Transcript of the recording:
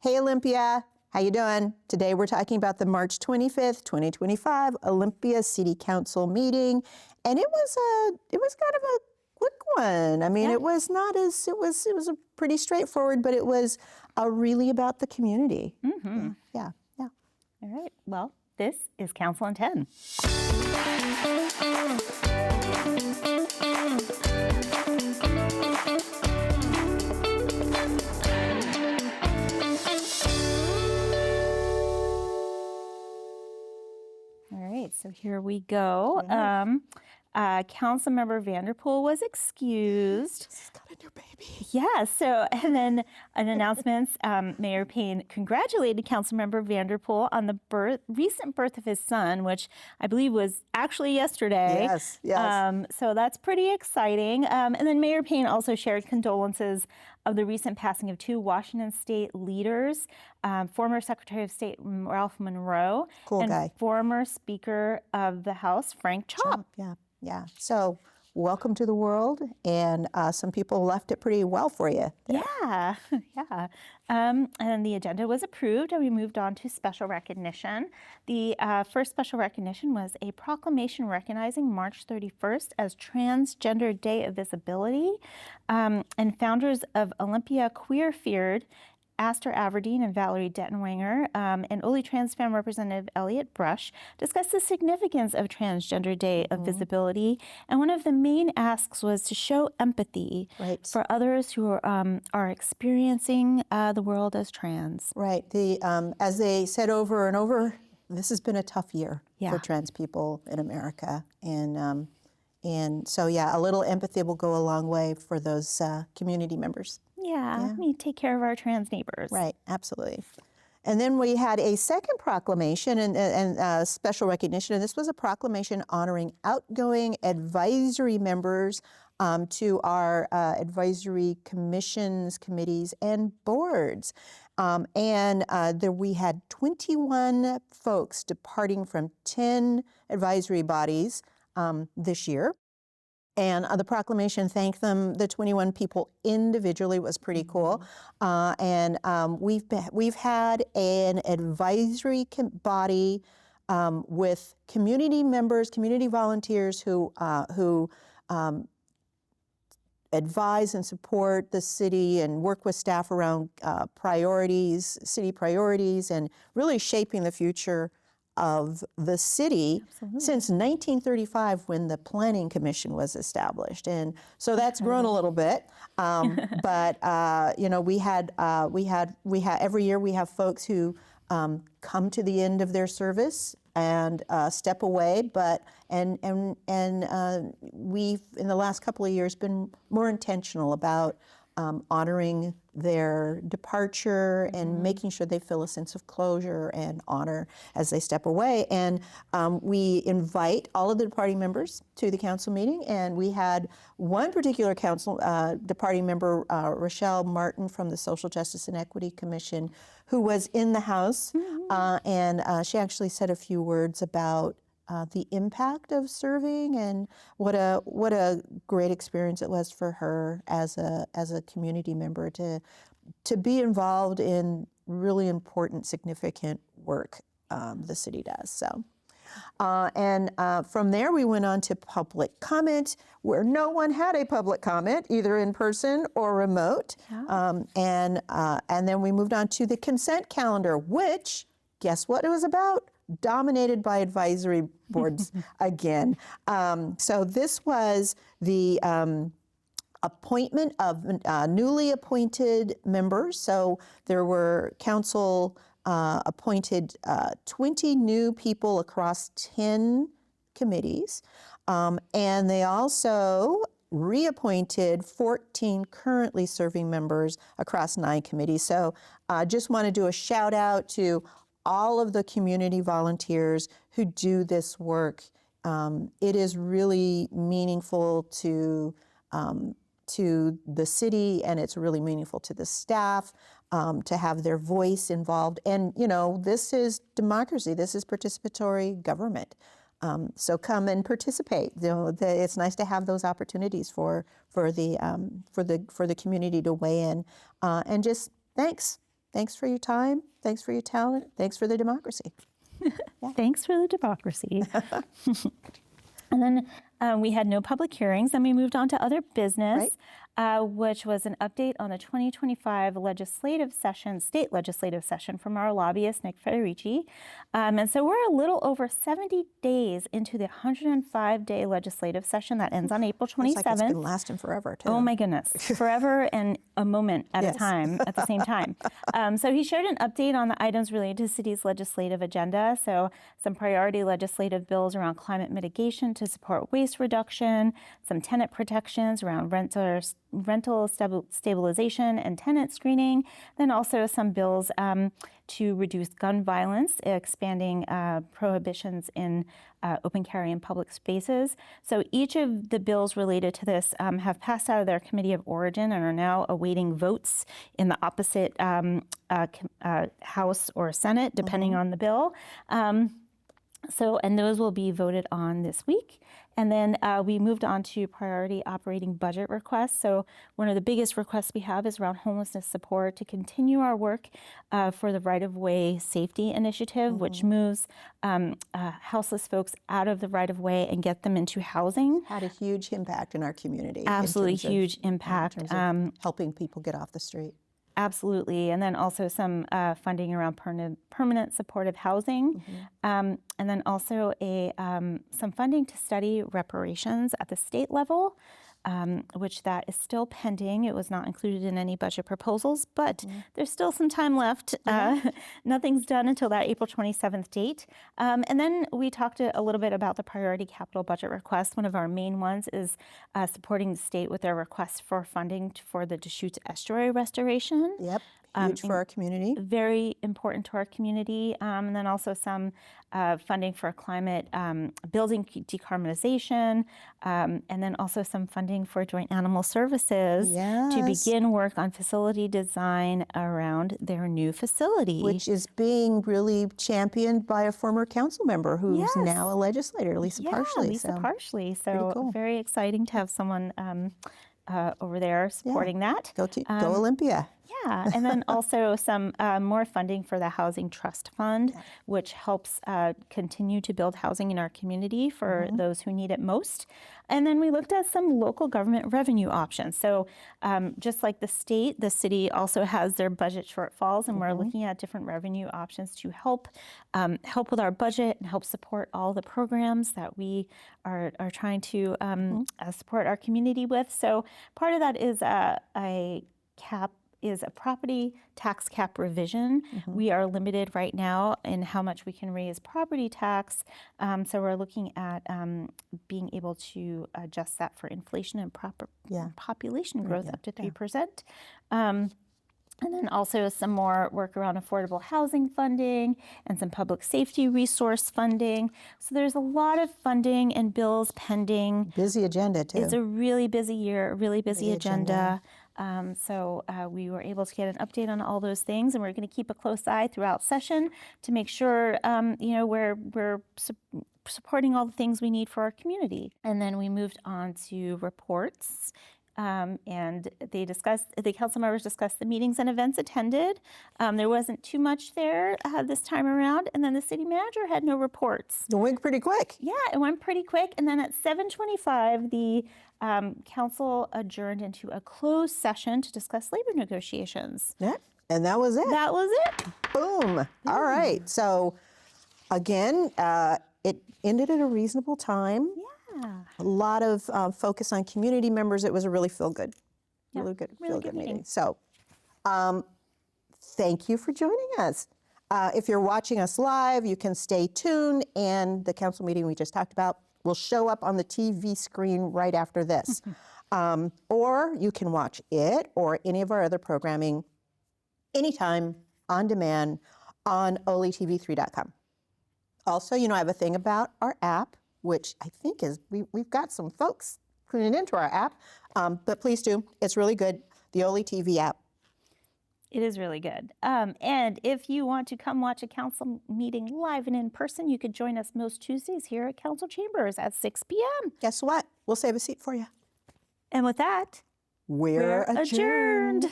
Hey Olympia, how you doing? Today we're talking about the March 25th, 2025 Olympia City Council meeting, and it was kind of a quick one. I mean, Yeah. it was not as it was a pretty straightforward, but it was really about the community. Mm-hmm. Yeah. All right. Well, this is Council in 10. All right, so here we go. Councilmember Vanderpool was excused. She's got a new baby. Yeah, so, and then an announcements, Mayor Payne congratulated Councilmember Vanderpool on the recent birth of his son, which I believe was actually yesterday. Yes. So that's pretty exciting. And then Mayor Payne also shared condolences of the recent passing of two Washington State leaders, former Secretary of State Ralph Monroe Cool and guy. former Speaker of the House Frank Chop. Yeah. So welcome to the world, and some people left it pretty well for you. Yeah. And then the agenda was approved, and we moved on to special recognition. The first special recognition was a proclamation recognizing March 31st as Transgender Day of Visibility. And founders of Olympia Queer Feared, Aster Averdeen and Valerie Dettenwanger, and Ole Trans Femme Representative Elliot Brush discussed the significance of Transgender Day of Visibility. And one of the main asks was to show empathy for others who are experiencing the world as trans. Right. As they said over and over, this has been a tough year for trans people in America, and so a little empathy will go a long way for those community members. Yeah, we take care of our trans neighbors. Right, absolutely. And then we had a second proclamation and special recognition, and this was a proclamation honoring outgoing advisory members to our advisory commissions, committees, and boards. There we had 21 folks departing from 10 advisory bodies this year. And the proclamation thanked them, the 21 people individually. Was pretty cool. We've had an advisory body with community members, community volunteers who advise and support the city and work with staff around priorities, city priorities, and really shaping the future of the city since 1935, when the Planning Commission was established, and so that's grown a little bit. But we had every year we have folks who come to the end of their service and step away. We've in the last couple of years been more intentional about honoring their departure and making sure they feel a sense of closure and honor as they step away. And we invite all of the departing members to the council meeting. And we had one particular council departing member, Rochelle Martin from the Social Justice and Equity Commission, who was in the House. And she actually said a few words about the impact of serving and what a great experience it was for her as a community member to be involved in really important, significant work the city does. So, from there we went on to public comment, where no one had a public comment, either in person or remote. And then we moved on to the consent calendar, which, guess what it was about? Dominated by advisory boards again. So this was the appointment of newly appointed members. So there were council appointed 20 new people across 10 committees. And they also reappointed 14 currently serving members across 9 committees. So I just want to do a shout out to all of the community volunteers who do this work. It is really meaningful to the city, and it's really meaningful to the staff to have their voice involved. And this is democracy. This is participatory government. So come and participate. It's nice to have those opportunities for the community to weigh in. And just thanks Thanks for your time. Thanks for your talent. Thanks for the democracy. Thanks for the democracy. And then we had no public hearings, and we moved on to other business, which was an update on the 2025 state legislative session from our lobbyist, Nick Federici. And so we're a little over 70 days into the 105-day legislative session that ends on April 27th. It's like it's been lasting forever, too. Oh my goodness, forever and a moment at a time, at the same time. So he shared an update on the items related to city's legislative agenda. So some priority legislative bills around climate mitigation to support waste reduction, some tenant protections around rental stabilization and tenant screening, then also some bills to reduce gun violence, expanding prohibitions in open carry in public spaces. So each of the bills related to this have passed out of their committee of origin and are now awaiting votes in the opposite House or Senate, depending on the bill. And those will be voted on this week. And then we moved on to priority operating budget requests. So one of the biggest requests we have is around homelessness support to continue our work for the right-of-way safety initiative, which moves houseless folks out of the right-of-way and get them into housing. Had a huge impact in our community. Absolutely huge impact. In terms of helping people get off the street. Absolutely. And then also some funding around permanent supportive housing. And then also some funding to study reparations at the state level, which that is still pending. It was not included in any budget proposals, but there's still some time left. Nothing's done until that April 27th date. And then we talked a little bit about the priority capital budget request. One of our main ones is supporting the state with their request for funding for the Deschutes Estuary restoration. Yep. Huge for our community. Very important to our community. And then also some funding for climate building decarbonization, and then also some funding for joint animal services to begin work on facility design around their new facility. Which is being really championed by a former council member who's now a legislator, Lisa Parsley. Lisa Parsley. So very exciting to have someone over there supporting that. Go Olympia. Yeah, and then also some more funding for the Housing Trust Fund, which helps continue to build housing in our community for those who need it most. And then we looked at some local government revenue options. So just like the state, the city also has their budget shortfalls, and we're looking at different revenue options to help with our budget and help support all the programs that we are trying to support our community with. So part of that is a property tax cap revision. We are limited right now in how much we can raise property tax. So we're looking at being able to adjust that for inflation and population growth up to 3%. And then also some more work around affordable housing funding and some public safety resource funding. So there's a lot of funding and bills pending. Busy agenda, too. It's a really busy year, a really busy agenda. So we were able to get an update on all those things, and we're going to keep a close eye throughout session to make sure we're supporting all the things we need for our community. And then we moved on to reports. And the council members discussed the meetings and events attended. There wasn't too much there this time around. And then the city manager had no reports. It went pretty quick. Yeah, it went pretty quick. And then at 7:25, the council adjourned into a closed session to discuss labor negotiations. Yeah, and that was it. That was it. Boom. All right. So again, it ended at a reasonable time. A lot of focus on community members. It was a really feel good meeting. So thank you for joining us. If you're watching us live, you can stay tuned, and the council meeting we just talked about will show up on the TV screen right after this. Or you can watch it or any of our other programming anytime, on demand, on oletv3.com. Also, I have a thing about our app, which I think is, we've got some folks tuning into our app, but please do. It's really good, the Oli TV app. It is really good. And if you want to come watch a council meeting live and in person, you could join us most Tuesdays here at Council Chambers at 6 p.m. Guess what? We'll save a seat for you. And with that, we're adjourned.